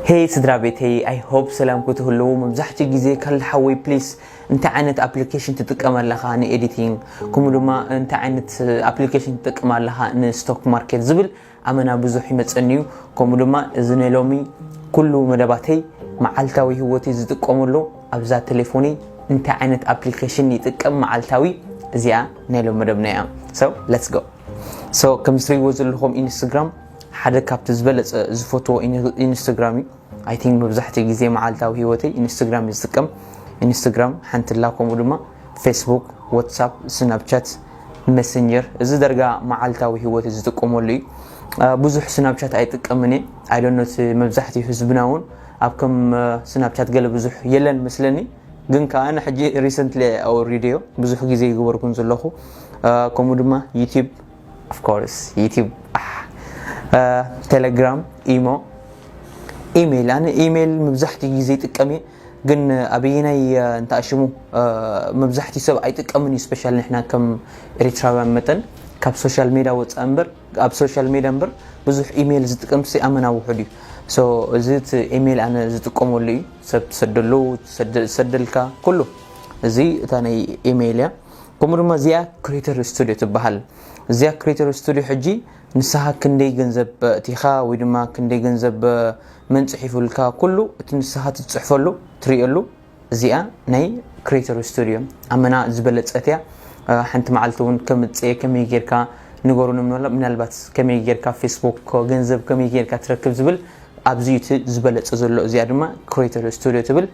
هي سدرا بيتي I hope سلام كتهلو ممزحتي جزء كل حوي بليس انت عينت application تتكمل لها ان editing كمدما انت عينت application تتكمل لها ان stock market زبل امنا بزوحي متصنيو كمدما ازني لومي كله مدباتي معالتاوي هوتي زتقوملو ابزا تليفوني انت عينت application يتكم معالتاوي زيا نيلو مدبنيا so let's go so كمسري وزلهم انستغرام حدا كابت زبلت زفوتو انستغرامي I think مبزحتي جزء معالتاو هيوتي انستغرام يستقم انستغرام حنت لكم ودما فيسبوك واتساب سناب شات ماسنجر إذا درجة معالتاو هيوتي زتقوموا لي بزح سناب شات أيتقمني I don't know مبزحتي حزبناون أبكم سناب شات قال بزح يلن مثلني جن كأنا حجي recently أو فيديو بزح جزء يقولكم زلخو كمودما يوتيوب of course يوتيوب تليجرام ايميل انا ايميل مبزحتي جزي تقمي جن ابيناي انت اشمو مبزحتي سب ايتقمني سبيشال نحنا كم ريتراوان متن كاب سوشيال ميديا واتسامبر اب سوشيال ميديا امبر بزح ايميل زتقمسي امنا وحدي سو زيت ايميل انا زتقمولي سب تسدلو تسدلكا كله زي ثاني ايميل يا كومرما زيا كريتور ستوديو تبحال زيا كريتور ستوديو حجي نسها كندي جنزب تيخا ويدما كندي جنزب من صحيفلكا كله تنسها تصحفلو تريالو زيا ناي كريتور ستوديو امنا زبلصتيا حنت معلتون كمصي كمي غيركا نغورون من البات كمي غيركا فيسبوك جنزب كمي غيركا تركب زبل ابزيت زبلص زلو زيا دما كريتور ستوديو تبل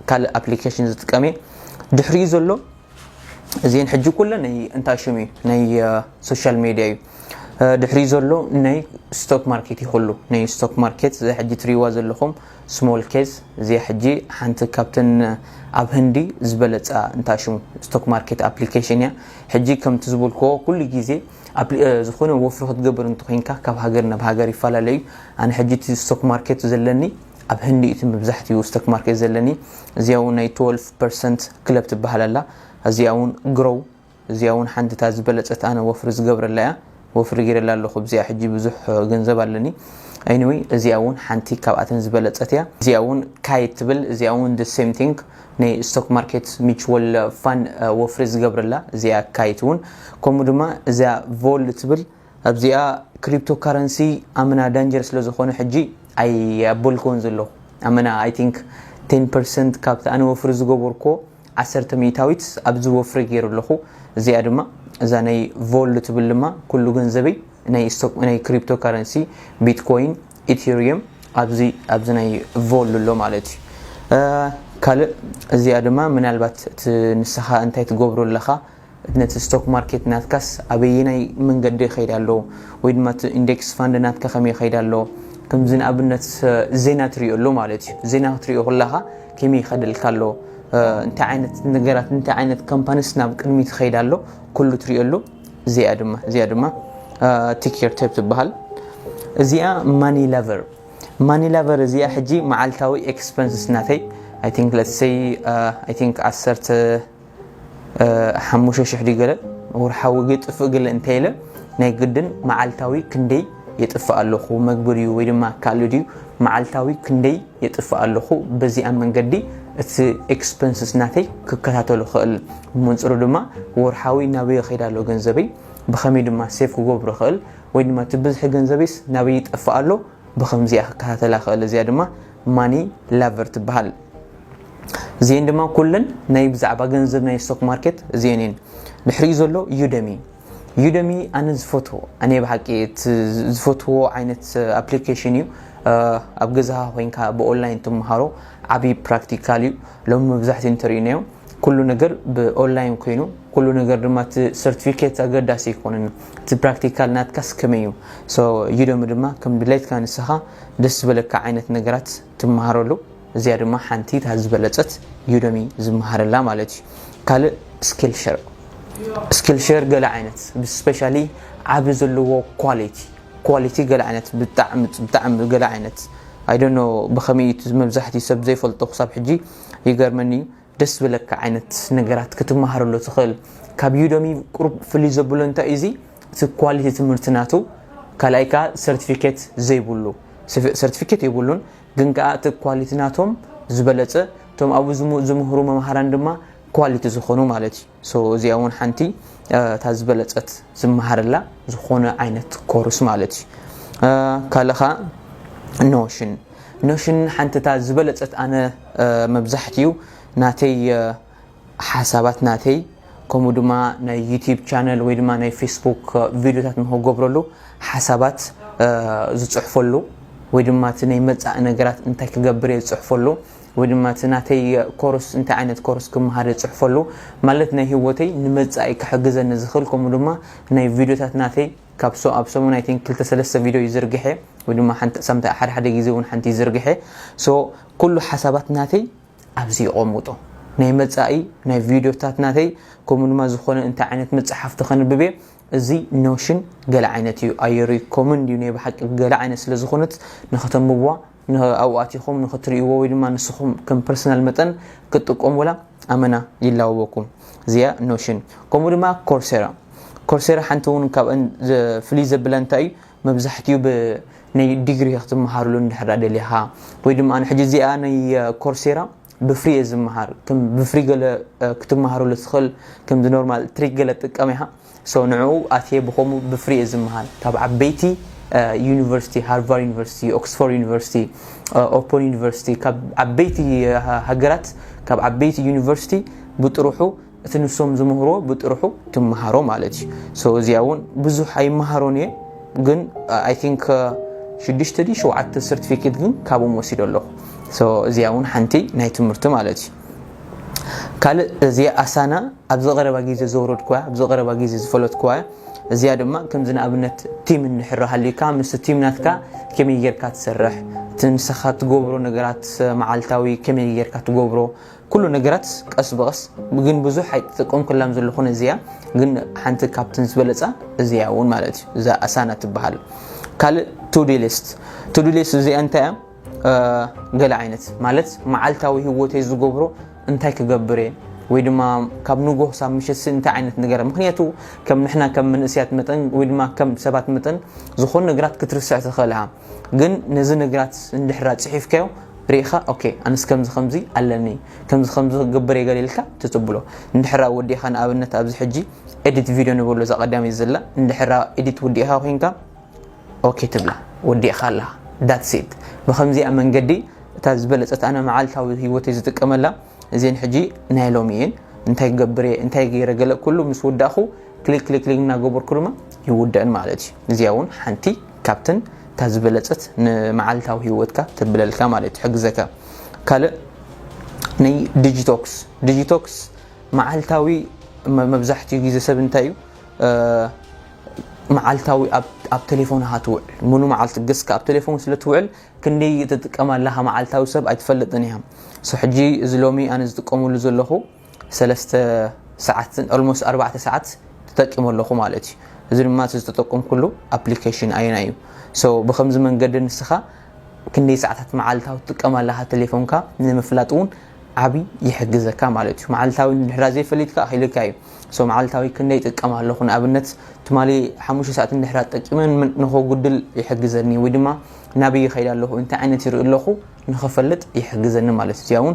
كال ابليكيشنز تقامي دحري زلو زين حجي كله ناي انتاشمي ناي سوشيال ميديا دحري زلو ناي ستوك ماركت يخلو ناي ستوك ماركت زي حجي تريوا زلخم سمول كيز زي حجي حنت كابتن اب هندي زبلص انتاشمو ستوك ماركت ابليكيشن يا حجي كم تزبلكو كل غيزي زخونه وفر تقبر انت خينكا كاب هاجرنا بهاجر يفالالي انا حجي ستوك ماركت زلني اب هندي يتم بزحتي ستوك ماركت زلني زياو ناي 12% كلب تبهلالا زياون جرو زياون حنت تازبلصت انا وفر زغبر لا وفر غير لا خبزي حجي بزح غنزب علني anyway زياون حنتي كاباتن زبلصتيا زياون كايتبل زياون the same thing ني ستوك ماركت ميچوال فان وفر زغبر لا زيا كايتون كومدما زيا فولتبل ابزيا كريبتو كارنسي امنا دانجرس لزخونه حجي اي بولكون زلو امنا I think 10% كابت انا وفر زغبركو 10 ميتاويت ابز وفر غير لخو زيا دما اذا ناي فولت بلما كله ገንዘبي ناي ستوك ناي كريبتو كارنسي بيتكوين ايثيريوم ابز ناي فول له معناتي قال زيا دما منالبات نسخه انتي تغبرو لخا نت ستوك ماركت ناتكاس ابيناي منقد يخيدالو ويدما اندكس فاند ناتكا خمي يخيدالو كم زين ابنت زينا تريو له معناتي زينا تريو لها كيمي يخدلكالو انت عينت نغرات انت عينت كامبانيس ناب قدمي تخيدالو كله تريالو زيادما تيكير تيب تبحال زيا ماني لافر زيا حجي معالتاوي اكسبنسز ناتي I think let's say I think أسرت حموش شحدي قال ورحاو يطفق قال انتيله ناي قدن معالتاوي كندي يطفق اللخو مقبريو ويدما كالوديو معالتاوي كندي يطفق اللخو بزي أمن قدي اتس اكسبنسز ناتي ككتاتلو خل منصرو دما ورحاوي نابي خيدالو ገንዘبي بخمي دما سيف كغبر خل ويدما تبزح ገንዘبيس نابي يطفقالو بخمزي كتاتلا خل زي دما ماني لافر تبحال زين دما كلن ناي بزعبا ገንዘب ناي ستوك ماركت زينين دحري زلو يودمي انا زفوتو اني بحقي زفوتو عينت ابليكيشن يو ابغزها وينكا باونلاين تمهارو عبي براكتيكالي لو مبزحت انترينيو كل ነገር باونلاين كينو كل ነገር دمات سيرتيفيكيت اگداسي يكونن ت براكتيكال ناتكاس كميو سو يدوم دما كم دليت كان سها دس بلك عينت ነገራት تمهارلو زياد ما حنتي تازبلصت يودمي زمهارلا مالتي قال سكيل شير قال عينت سبيشالي عبزلو كواليتي قال عينت بتعم قال عينت I don't know بخميت مبزحتي سب زي فلطخ صاب حجي يقرمني دس بلك عينت ነገራት كتمهارلو تخيل كاب يودمي قرب فلي زبلو انت ايزي كواليتي تمرتناتو كلايكا سيرتيفيكيت زي بولو سيرتيفيكيت يقولون ግን ከዓ እቲ ኳሊቲ ናቶም ዝበለጸ ቶም ኣብ ዝምህሩ መምሃራን ድማ ኳሊቲ ዝኾኑ ማለት እዩ ሶ እዚኣ እውን ሓንቲ ታ ዝበለጸት ዝመሃረላ ዝኾነ ዓይነት ኮርስ ማለት እዩ ካልኻ ኖሽን ሓንቲ ታ ዝበለጸት ኣነ መብዛሕትኡ ናተይ ሓሳባት ናተይ ከምኡ ድማ ናይ ዩቲዩብ ቻነል ወይ ድማ ናይ ፌስቡክ ቪድዮታት ንኽገብረሉ ሓሳባት ዝጽሕፈሉ ወይ ድማ እቲ ናይ መጻእ ነገራት እንታይ ክገብር ዝጽሕፈሉ ወይ ድማ እቲ ናተይ ኮርስ እንታይ ዓይነት ኮርስ ክመሃር ዝጽሕፈሉ ማለት ናይ ህይወተይ ንመጻኢ ክሕግዘኒ ዝኽእል ከምኡ ድማ ናይ ቪድዮታት ናተይ ካብ ኣብ ሰሙን ኣይ ቲንክ 2-3 ቪድዮ ይዝርግሐ ወይ ድማ ሓንቲ ሓደ ግዜ እውን ሓንቲ ይዝርግሐ ሶ ኩሉ ሓሳባት ናተይ ኣብዚ ይቕመጡ ናይ መጻኢ ናይ ቪድዮታት ናተይ ከምኡ ድማ ዝኾነ እንታይ ዓይነት መጽሓፍቲ ከንብብ እዚ ኖሽን ገለ ዓይነት እዩ ኣይ ሪኮመንድ ዩ ብሓቂ ገለ ዓይነት ስለ ዝኾነት ንኽተንብዋ ኣብኣቲኹም ንኽትርእይዎ ወይ ድማ ንስኹም ከም ፐርሰናል መጠን ክትጥቀሙላ ኣመና ይላወበኩም እዚኣ ኖሽን ከምኡ ድማ ኮርሴራ ሓንቲ እውን ካብአን ፍልይ ዘብላ እንታይ እዩ መብዛሕትኡ ናይ ዲግሪ ክትመሃሩሉ እንድሕር ደሊኻ ወይ ድማ ኣነ ሕጂ እዚኣ ናይ ኮርሴራ ብፍሪ ዝመሃር ከም ብፍሪ ገለ ክትመሃሩሉ ትኽእል ከም ኖርማል ትሪክ ገለ ጥቀም ኢኻ ሶ ንዑ ኣትየ ብኸምኡ ብፍሪ ዝመሃር ካብ ዓበይቲ ዩኒቨርሲቲ ሃርቫርድ ዩኒቨርሲቲ ኦክስፎርድ ዩኒቨርሲቲ ኦፕን ዩኒቨርሲቲ ካብ ዓበይቲ ሃገራት ካብ ዓበይቲ ዩኒቨርሲቲ ብጥሩሑ እቲ ንሶም ዝምህሮ ብጥሩሑ ትመሃሮ ማለት እዩ ሶ እዚኣ እውን ብዙሕ ኣይመሃሮን እየ ግን ኣይ ቲንክ 6-7 ሰርቲፊኬት ግን ካብኦም ወሲዶ ኣለኹ ሶ እዚኣ እውን ሓንቲ ናይ ትምህርቲ ማለት እዩ ካልእ እዚኣ ኣሳና ኣብ ዝቐረባ ግዜ ዘውረድኩያ ኣብ ዝቐረባ ግዜ ዝፈለጥኩያ እዚኣ ድማ ከም ዝንኣብነት ቲም እንድሕር ሃልዩካ ምስ ቲም ናትካ ከመይ ጌርካ ትሰርሕ ትንስኻ ትገብሮ ነገራት መዓልታዊ ከመይ ጌርካ ትገብሮ ኩሉ ነገራት ቀስ በቀስ ግን ብዙሕ ኣይተጠቀምኩላም ዘለኹን እዚኣ ግን ሓንቲ ካፕተን ዝበለጻ እዚኣ እውን ማለት እዩ እዛ ኣሳና ትበሃል ካልእ ቱዱ ሊስት እዚኣ እንታይ ገለ ዓይነት ማለት መዓልታዊ ህይወተይ ዝገብሮ እንታይ ክገብር ወይ ድማ ካብ ንጎህ ሳብ ምሽት እንታይ ዓይነት ነገር ምክንያቱ ከም ንሕና ከም መንእስያት መጠን ወይ ድማ ከም ሰባት መጠን ዝኾኑ ነገራት ክትርስዕ ትኽእልሃ ግን ነዚ ነገራት እንድሕራ ጽሒፍካዮ ሪኢኻ ኦኬ ኣንስ ከምዚ ኣለኒ ከምዚ ክገብር የገሊልካ ትጽብሎ እንድሕራ ወዲኻ ንኣብነት ኣብዚ ሕጂ ኤዲት ቪድዮ ንብሎ ዘቐዳሚ ዘላ እንድሕራ ኤዲት ወዲኻ ኮይንካ ኦኬ ትብላ ወዲኻ ኣላ ዳትስ ኢት ብኸምዚኣ መንገዲ እታ ዝበለጸት ኣነ መዓልታዊ ህይወተይ ዝጥቀመላ እዚን ሕጂ ናይ ሎሚን እንታይ ገብር እንታይ ገይረ ገለ ኩሉ ምስ ወዳኹ ክሊክ እናገበርኩ ድማ ይውደአን ማለት እዩ እዚኣ እውን ሓንቲ ካፕተን እታ ዝበለጸት ንመዓልታዊ ህይወትካ ትብለልካ ማለት ሕግዘካ ካልእ ናይ ዲጂቶክስ መዓልታዊ መብዛሕትኡ ግዜ ሰብ እንታይ እዩ መዓልታዊ ኣብ ቴሌፎንካ ትውዕል ሙሉ መዓልቲ ገስካ ኣብ ቴሌፎን ስለ ትውዕል ክንደይ ትጥቀማለኻ መዓልታዊ ሰብ ኣይትፈልጥን ኢኻ ሶ ሕጂ እዚ ሎሚ ኣነ ዝጥቀመሉ ዘለኹ 3 ሰዓት ኦልሞስት 4 ሰዓት ተጠቂሙ ኣለኹ ማለት እዩ እዚ ድማ ዝተጠቀም ኩሉ ኣፕሊኬሽን ኣይና እዩ ሶ ብኸምዚ መንገዲ ንስኻ ክንደይ ሰዓታት መዓልታዊ ትጥቀማለኻ ቴሌፎንካ ንምፍላጥ እውን ዓቢ ይሕግዘካ ማለት እዩ መዓልታዊ እንድሕራ ዘይፈሊጥካ ኣኺልካ እዩ ሶ መዓልታዊ ክንደይ ይጥቀም ኣለኹ ንኣብነት ትማሊ 5 ሰዓት እንድሕራ ተጠቂመን ንኽጉድል ይሕግዘኒ ወይ ድማ ናብይ ይኸይድ ኣለኹ እንታይ ዓይነት ይርኢ ኣለኹ ንኽፈልጥ ይሕግዘኒ ማለት እዩ እዚኣ እውን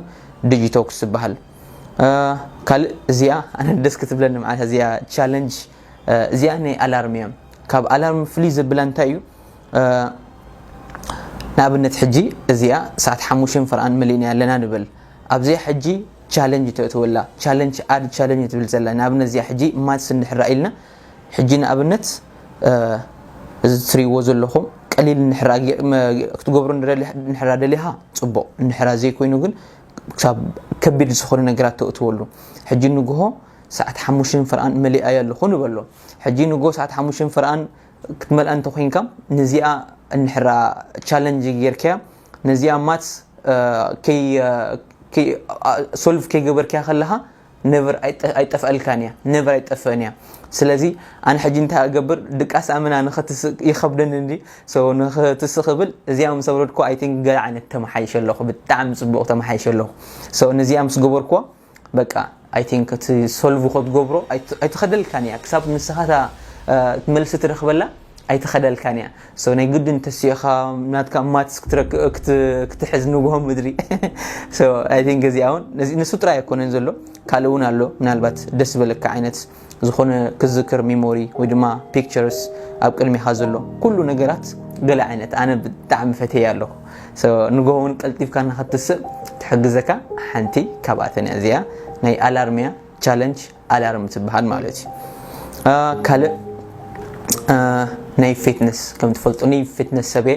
ዲጂቶክስ ትበሃል ካልእ እዚኣ ኣነ ደስ ክትብለኒ ማለት እዚኣ ቻሌንጅ እዚኣ ናይ ኣላርም እያ ካብ ኣላርም ፍልይ ዘብላ እንታይ እዩ ንኣብነት ሕጂ እዚኣ ሰዓት 5 ፍርኣን መሊእና ኣለና ንብል ኣብዚኣ ሕጂ ቻሌንጅ ተእትወላ ቻሌንጅ ትብል ዘላ ንኣብነት እዚኣ ሕጂ ማትስ እንድሕራ ኢልና ሕጂ ንኣብነት እዚ ትሪእዎ ዘለኹም ቀሊል እንድሕራ ክትገብሮ እንድሕራ ደሊኻ ጽቡቕ እንድሕራ ዘይኮይኑ ግን ከቢድ ዝኾነ ነገራት ተእትወሉ ሕጂ ንግሆ ሰዓት 5 ፍርኣን መሊኣ ኣለኹ ንበሎ ሕጂ ንግሆ ሰዓት 5 ፍርኣን ክትመልኣ እንተ ኮይንካ ነዚኣ እንድሕራ ቻሌንጅ ጌርክያ ነዚኣ ማትስ ሶልቭ ከይገበርክያ ከለኻ ነቨር ኣይጠፍአልካን እያ ነቨር ኣይጠፍአን እያ ስለዚ ኣነ ሕጂ እንታይ ኣገብር ድቃስ ኣመና ንኽትስቕ ይኸብደኒ እንዲ ሶ ንኽትስቕ ብል እዚኣ ምስ ወረድኩ ኣይ ቲንክ ገለ ዓይነት ተመሓይሽ ኣለኹ ብጣዕሚ ጽቡቕ ተመሓይሽ ኣለኹ ሶ ነዚኣ ምስ ገበርኩ በቃ ኣይ ቲንክ እቲ ሶልቭ ክትገብሮ ኣይትኸደልካን እያ ክሳብ ንስኻ መልሲ ትረኽበላ ኣይተኸደልካንያ ሶ ናይ ግድን ተሲኻ ናትካ ማትስ ክትሕዝንጎም ምድሪ ሶ አይ ቲንክ እዚያውን ንሱ ጥራይ ኣይኮነን ዘሎ ካልኡን ኣሎ ምናልባት ደስ በለካ ዓይነት ዝኾነ ክዝክር ሜሞሪ ወይ ድማ ፒክቸርስ ኣብ ቅድሚኻ ዘሎ ኩሉ ነገራት ገለ ዓይነት ኣነ ብጣዕሚ ፈተየ ኣለኹ ሶ ንጎውን ቀልጢፍካ ንኽትስእ ትሕግዘካ ሓንቲ ካብኣተን እዚያ ናይ ኣላርሚያ ቻሌንጅ ኣላርም ትበሃል ማለት እዩ ካልእ ናይ ፊትነስ ከም ትፈልጡ ናይ ፊትነስ ሰብየ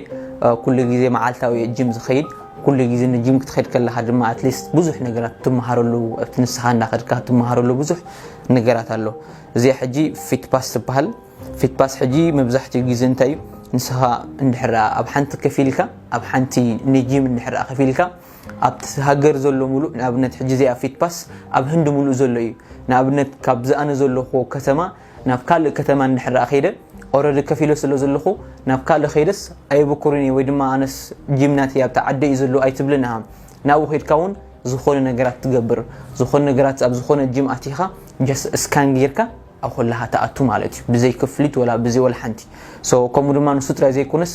ኩሉ ግዜ መዓልታዊ ጂም ዝኸይድ ኩሉ ግዜ ንጂም ክትኸይድ ከለኻ ድማ ኣትሊስት ብዙሕ ነገራት ትመሃረሉ ኣብቲ ንስኻ እንዳኸድካ ትመሃረሉ ብዙሕ ነገራት ኣሎ እዚ ሕጂ ፊት ፓስ ትበሃል ፊት ፓስ ሕጂ መብዛሕትኡ ግዜ እንታይ እዩ ንስኻ እንድሕር ኣብ ሓንቲ ከፊልካ ኣብ ሓንቲ ንጂም እንድሕር ከፊልካ ኣብቲ ሃገር ዘሎ ሙሉእ ንኣብነት ሕጂ እዚኣ ፊት ፓስ ኣብ ህንዲ ሙሉእ ዘሎ እዩ ንኣብነት ካብ ዝኣነ ዘለኹ ከተማ ናብ ካልእ ከተማ እንድሕር ከይደ ኦረዲ ከፊሎ ስለ ዘለኹ ናብ ካልእ ኸይደስ ኣይብኩርኒ ወይ ድማ ኣነስ ጂምናት ያብታ ዓደ እዩ ዘሎ ኣይትብልና ናብኡ ኸይድካውን ዝኾነ ነገራት ትገብር ዝኾነ ነገራት ኣብ ዝኾነ ጂም ኣቲኻ ጀስ ስካን ጌርካ ኣብ ኩላሃ ተኣቱ ማለት እዩ ብዘይ ክፍሊት ወላ ብዘይ ወላ ሓንቲ ሶ ከምኡ ድማ ንሱ ጥራይ ዘይኮነስ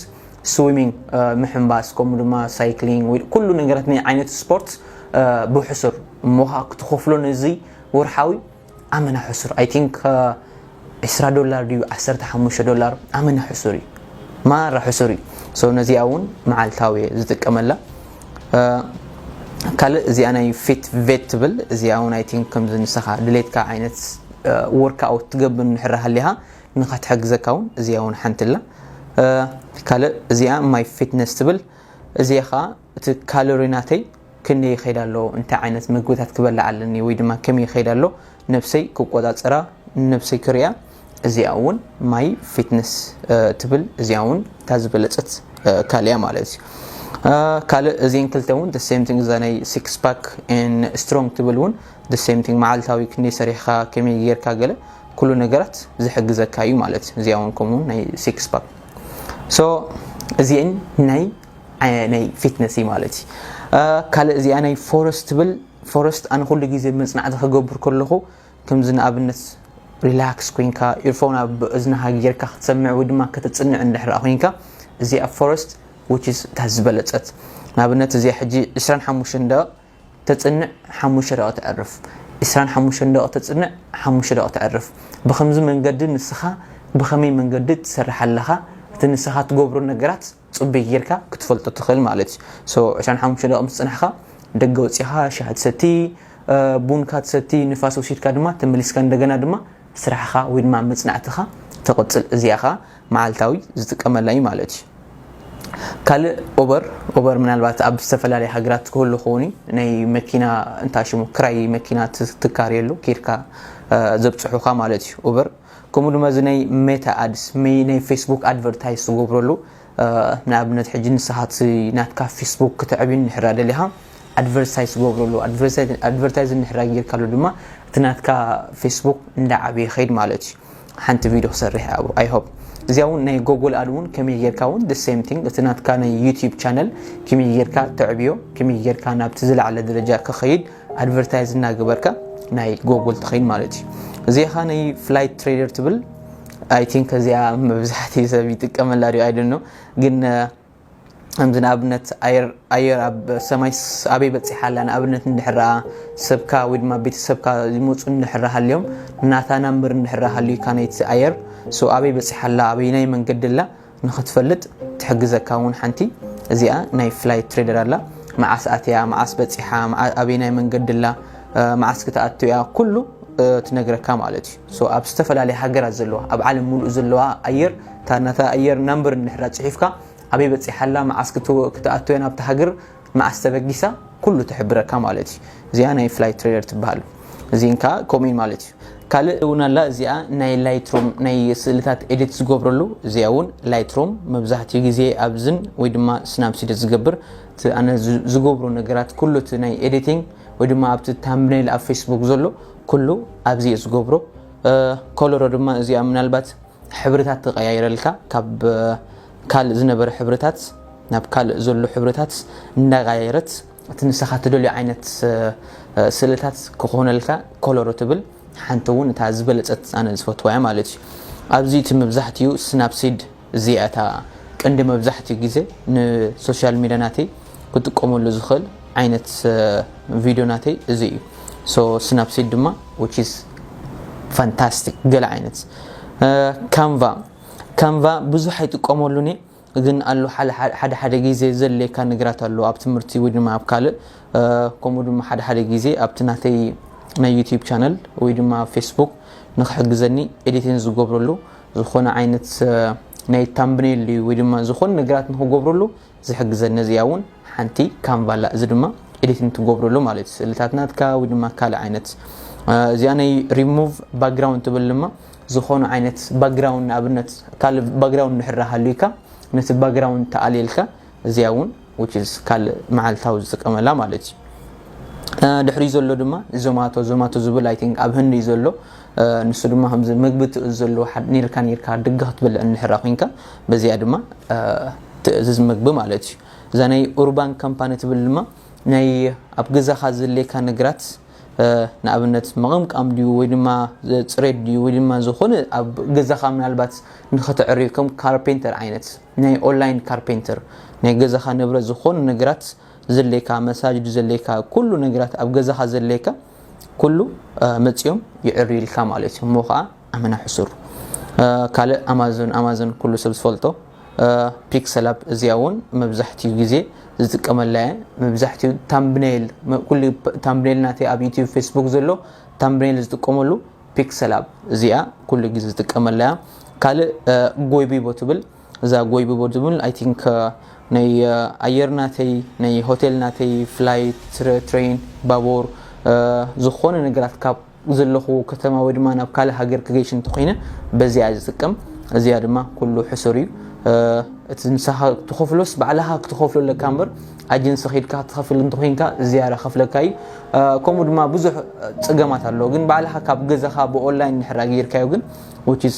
ስዊሚንግ ምሕምባስ ከምኡ ድማ ሳይክሊንግ ወይ ኩሉ ነገራት ናይ ዓይነት ስፖርት ብሕሱር እሞኻ ክትኸፍሎ ነዚ ወርሓዊ ኣመና ሕሱር ኣይ ቲንክ $20 ድዩ $15 ኣመና ሕሱሪ ማራ ሕሱሪ ሶ ነዚኣ እውን መዓልታዊ ዝጥቀመላ ካልእ እዚኣ ናይ ፊት ቬት ትብል እዚኣ እውን ኣይ ቲንክ ከም ዝንስኻ ድሌትካ ዓይነት ወርክኣውት ትገብር እንድሕር ሃሊኻ ንኸትሕግዘካ እውን እዚኣ እውን ሓንቲላ ካልእ እዚኣ ማይ ፊትነስ ትብል እዚኣ ኸ እቲ ካሎሪናተይ ክንደይ ይኸይድ ኣሎ እንታይ ዓይነት ምግብታት ክበልዕ ኣለኒ ወይ ድማ ከመይ ይኸይድ ኣሎ ነፍሰይ ክቆፃፀራ ነፍሰይ ክሪያ እዚኣ እውን ማይ ፊትነስ ትብል እዚኣ እውን ታዝበለፀት ካልያ ማለት እዩ ካልእ እዚን ክልተ እውን the same thing ዘናይ six pack and strong ትብል እውን the same thing መዓልታዊ ክንደይ ሰሪሕካ ከመይ ጌርካ ገለ ኩሉ ነገራት ዝሕግዘካ እዩ ማለት እዩ እዚኣ እውን ከምኡ ናይ six pack ሶ እዚን ናይ ፊትነስ ማለት እዩ ካልእ እዚኣ ናይ ፎረስት ትብል ፎረስት ኣነ ኩሉ ግዜ መጽናዕቲ ክገብር ከለኹ ከምዚ ንኣብነት ሪላክስ ኮይንካ ኢርፎን ኣብ እዝንኻ ጌርካ ክትሰምዕ ወይ ድማ ክትጽንዕ እንድሕር ኮይንካ እዚኣ ፎረስት which is ታዝበለፀት ንኣብነት እዚኣ ሕጂ 25 ደቂቕ ተጽንዕ 5 ደቂቕ ትዕርፍ 25 ደቂቕ ተጽንዕ 5 ደቂቕ ትዕርፍ ብኸምዚ መንገዲ ንስኻ ብኸመይ መንገዲ ትሰርሕ ኣለኻ እቲ ንስኻ ትገብሮ ነገራት ጽቡቕ ጌርካ ክትፈልጦ ትኽእል ማለት እዩ ሶ 25 ደቂቕ ምጽንሕኻ ደገ ወፂኻ ሻሂ ትሰቲ ቡንካ ትሰቲ ንፋስ ወሲድካ ድማ ተመሊስካ እንደገና ድማ ስራሕኻ ወይ ድማ መጽናዕትኻ ተቕጽል እዚኣኻ መዓልታዊ ዝጥቀመላ እዩ ማለት እዩ ካልእ ኦበር ምናልባት ኣብ ዝተፈላለዩ ሃገራት ክህሉ ኾኒ ናይ መኪና እንታሽሙ ክራይ መኪና ትካርየሉ ኬርካ ዘብፅሑኻ ማለት እዩ ኦበር ከምኡ ድማ እዚ ናይ ሜታ ኣድስ ናይ ፌስቡክ ኣድቨርታይዝ ዝገብረሉ ንኣብነት ሕጂ ንስኻት ናትካ ፌስቡክ ክትዕብን ንሕራ ደሊኻ ኣድቨርታይዝ ዝገብረሉ ኣድቨርታይዝ ንሕራ ጌርካሉ ድማ እቲ ናትካ ፌስቡክ እንዳዓበየ ኸይድ ማለት እዩ ሓንቲ ቪድዮ ክሰርሕ ኣይ ሆፕ እዚኣ እውን ናይ ጎግል ኣድ እውን ከመይ ጌርካ እውን the same thing እቲ ናትካ ናይ ዩቲዩብ ቻነል ከመይ ጌርካ ተዕብዮ ከመይ ጌርካ ናብቲ ዝለዓለ ደረጃ ክኸይድ ኣድቨርታይዝ እናገበርካ ናይ ጎግል ትኸይድ ማለት እዩ እዚኣ ናይ ፍላይት ትሬደር ትብል አይ ቲንክ እዚኣ መብዛሕትኡ ሰብ ይጥቀመላ ዲዩ አይ ዶንት ኖ ግን ኣምዝና ኣብነት ኣየር ኣብ ሰማይ ኣበይ በፂሓላ ንኣብነት እንድሕራ ሰብካ ወይ ድማ ቤተሰብካ ዝመፁ እንድሕራ ሃልዮም ናታ ናምበር እንድሕራ ሃልዩ ካናይቲ ኣየር ሶ ኣበይ በፂሓላ ኣበይ ናይ መንገድላ ንኽትፈልጥ ትሕግዘካ እውን ሓንቲ እዚኣ ናይ ፍላይት ትሬደር ኣላ መዓስ ኣትያ መዓስ በፂሓ ኣበይ ናይ መንገድላ መዓስ ክትኣትያ ኩሉ ትነግረካ ማለት እዩ ሶ ኣብ ዝተፈላለዩ ሃገራት ዘለዋ ኣብ ዓለም ሙሉእ ዘለዋ ኣየር ታናታ ኣየር ናምበር እንድሕራ ጽሒፍካ ኣበይ በፂሓላ መዓስ ክትኣትያ ናብቲ ሃገር መዓስ ተበጊሳ ኩሉ ትሕብረካ ማለት እዩ እዚኣ ናይ ፍላይት ትሬደር ትበሃል እዚንካ ኮሜን ማለት እዩ ካልእ እውን ኣላ እዚኣ ናይ ላይትሮም ናይ ስእልታት ኤዲት ዝገብረሉ እዚኣ እውን ላይትሮም መብዛሕትኡ ግዜ ኣብዝን ወይ ድማ ስናፕሲድ ዝገብር ኣነ ዝገብሮ ነገራት ኩሉ እቲ ናይ ኤዲቲንግ ወይ ድማ ኣብቲ ታምብኔል ኣብ ፌስቡክ ዘሎ ኩሉ ኣብዚ ዝገብሮ ኮሎሮ ድማ እዚኣ ምናልባት ሕብርታት ተቀያይረልካ ካብ ካልእ ዝነበረ ሕብርታት ናብ ካልእ ዘሎ ሕብርታት እንዳቀያየረት እቲ ንስኻ ትደልዮ ዓይነት ስእልታት ክኾነልካ ኮሎሮ ትብል ሓንቲ እውን እታ ዝበለፀት ኣነ ዝፈትዋ ማለት እዩ ኣብዚ እቲ መብዛሕትኡ ስናፕሲድ زياتا قند مبزحتي غيزه نسوشيال ميديا ناتي كنت قومولو زخل عينت فيديو ناتي زي سو سنابسيت دما which is fantastic قال عينت كانفا بزح يتقومولوني ግን አሉ ሓደ ጊዜ ዘለካ ነገራት አሉ ኣብ ትምርቲ ወይ ድማ ኣብ ካለ ኮሞዱም ሓደ ጊዜ ኣብቲ ናተይ ናይ ዩቲዩብ ቻነል ወይ ድማ ፌስቡክ ንኽሕግዘኒ ኤዲቲንግ ዝገብረሉ ዝኾነ ዓይነት ናይ ታምብኔል ወይ ድማ ዝኾነ ነገራት ንኽገብረሉ ዝሕግዘኒ ዝያውን ሓንቲ ካንቫ ላ እዚ ድማ ኤዲቲንግ ትገብረሉ ማለት ስልታትናትካ ወይ ድማ ካለ ዓይነት እዚኣ ናይ ሪሙቭ ባክግራውንድ ትብልማ ዝኾነ ዓይነት ባክግራውንድ ኣብነት ካለ ባክግራውንድ ንሕራሃሉካ نت باكجراوند تعاليلك زياون which is كال معلتاو زقملا مالتي دحري زلو دما زوماتو زبل I think اب هندي زلو نسو دما همز مغبت زلو حد نيركا دغخت بل انحراخينكا بزيا دما تزز مغب مالتي زاني اوربان كامباني تبلما ناي اب غزاخا زليكا نغرات نابنت مقام ديو ويدما صريد ديو ويدما زخون اب غزاخا منالبات نختعريكم كاربنتر عينت ناي اونلاين كاربنتر ناي غزاخا نبره زخون نغرات زليكا مساجد زليكا كل نغرات اب غزاخا زليكا كله مصيوم يعريلكا مالتي موخا امنا حصر قال امازون كله سبسفلتو بيكسل اب زياون مبزحتي غزي زتقملا مبزحتي تامبنيل كل تامبنيل ناتي اب يوتيوب فيسبوك زلو تامبنيل زتقملو بيكسل اب زيا كل غزي زتقملا قال غويبي بوتبل ذا غويبي بوتبل اي ثينك ناي اير ناتي ناي هوتيل ناتي فلايت ترين بابور زخون نغرات كاب زلخو كتما ودما ناب كاله هاجر كيشن تخينه بزيا زتقم زيا دما كله حسوري تنسها تخفلوس بعلها تخفلو لكامبر اجنس خيدكا تخفل انتخينكا زياره خفلكاي كومود ما بزح صقمات አለው ግን بعلها ካብ ገዛኻ በኦንላይን ንሕራጊርካዮ ግን which is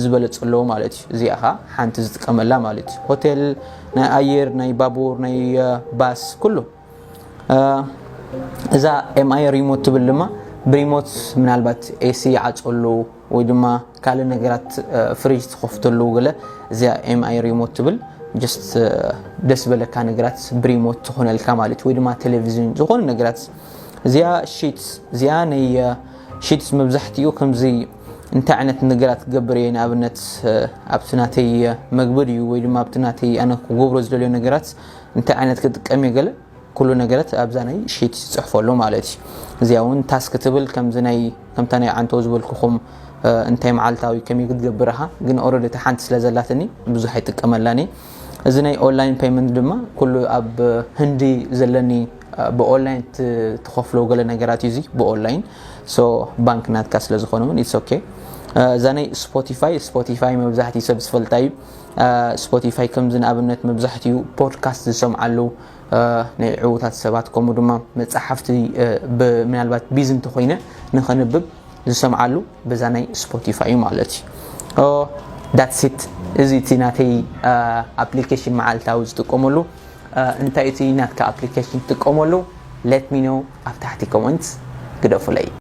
ዝበለጽሎ ማለት እዚኣኻ ሓንቲ ዝጥቀመላ ማለት ሆቴል ናይ አየር ናይ ባቡር ናይ ባስ ኩሉ እዛ ኤምአይ ሪሞት ትብልማ ብሪሞት ምናልባት ኤሲ ያጽሉ ወይ ድማ ካለ ነገራት ፍሪጅ ተኸፍተሉ ገለ እዚኣ ኤምአይ ሪሞት ትብል just ደስ በለካ ነገራት ብሪሞት ትሆነልካ ማለት ወይ ድማ ቴሌቪዥን ዝኾነ ነገራት እዚኣ ሺትስ እዚኣ ናይ ሺትስ መብዛሕትኡ ከምዚ እንታይ ዓይነት ነገራት ገብረየን ኣብነት ኣብትናተይ መግብር እዩ ወይ ድማ ኣብትናተይ ኣነ ክገብሮ ዝደልዮ ነገራት እንታይ ዓይነት ክጥቀም ይገለ ኩሉ ነገራት ኣብዛናይ ሺት ጽሕፈሉ ማለት እዚያውን ታስክ ትብል ከምዚ ናይ ከምታናይ አንቶ ዝብልኩኹም እንታይ ማዓልታዊ ከመይ ክትገብረሃ ግን ኦሬዲ ተሓንት ስለዘላትኒ ብዙሕ አይጥቀመላኒ እዚ ናይ ኦንላይን ፔመንት ድማ ኩሉ ኣብ ህንዲ ዘለኒ በኦንላይን ተኸፍሎ ገለ ነገራት ይዚ በኦንላይን ሶ ባንክ ናትካ ስለዝኾነ ኢትስ ኦኬ ዛናይ ስፖቲፋይ መብዛሕቲ ሰብ ዝፈልጣዩ ስፖቲፋይ ከምዚ ንኣብነት መብዛሕቲ ፖድካስት ዝሰምዓሉ ናይ ዕውታት ሰባት ከምኡ ድማ መጽሓፍቲ ምናልባት ቢዝን ተኾይነ ንኸንብብ ዝሰምዓሉ በዛናይ ስፖቲፋይ ማለት that's it እዚ ቲናተይ application ማዓልታው ዝጥቀመሉ እንታይ እቲ ናትካ application ትጥቀመሉ let me know ኣብ ታሕቲ ኮሜንት ግደፉለይ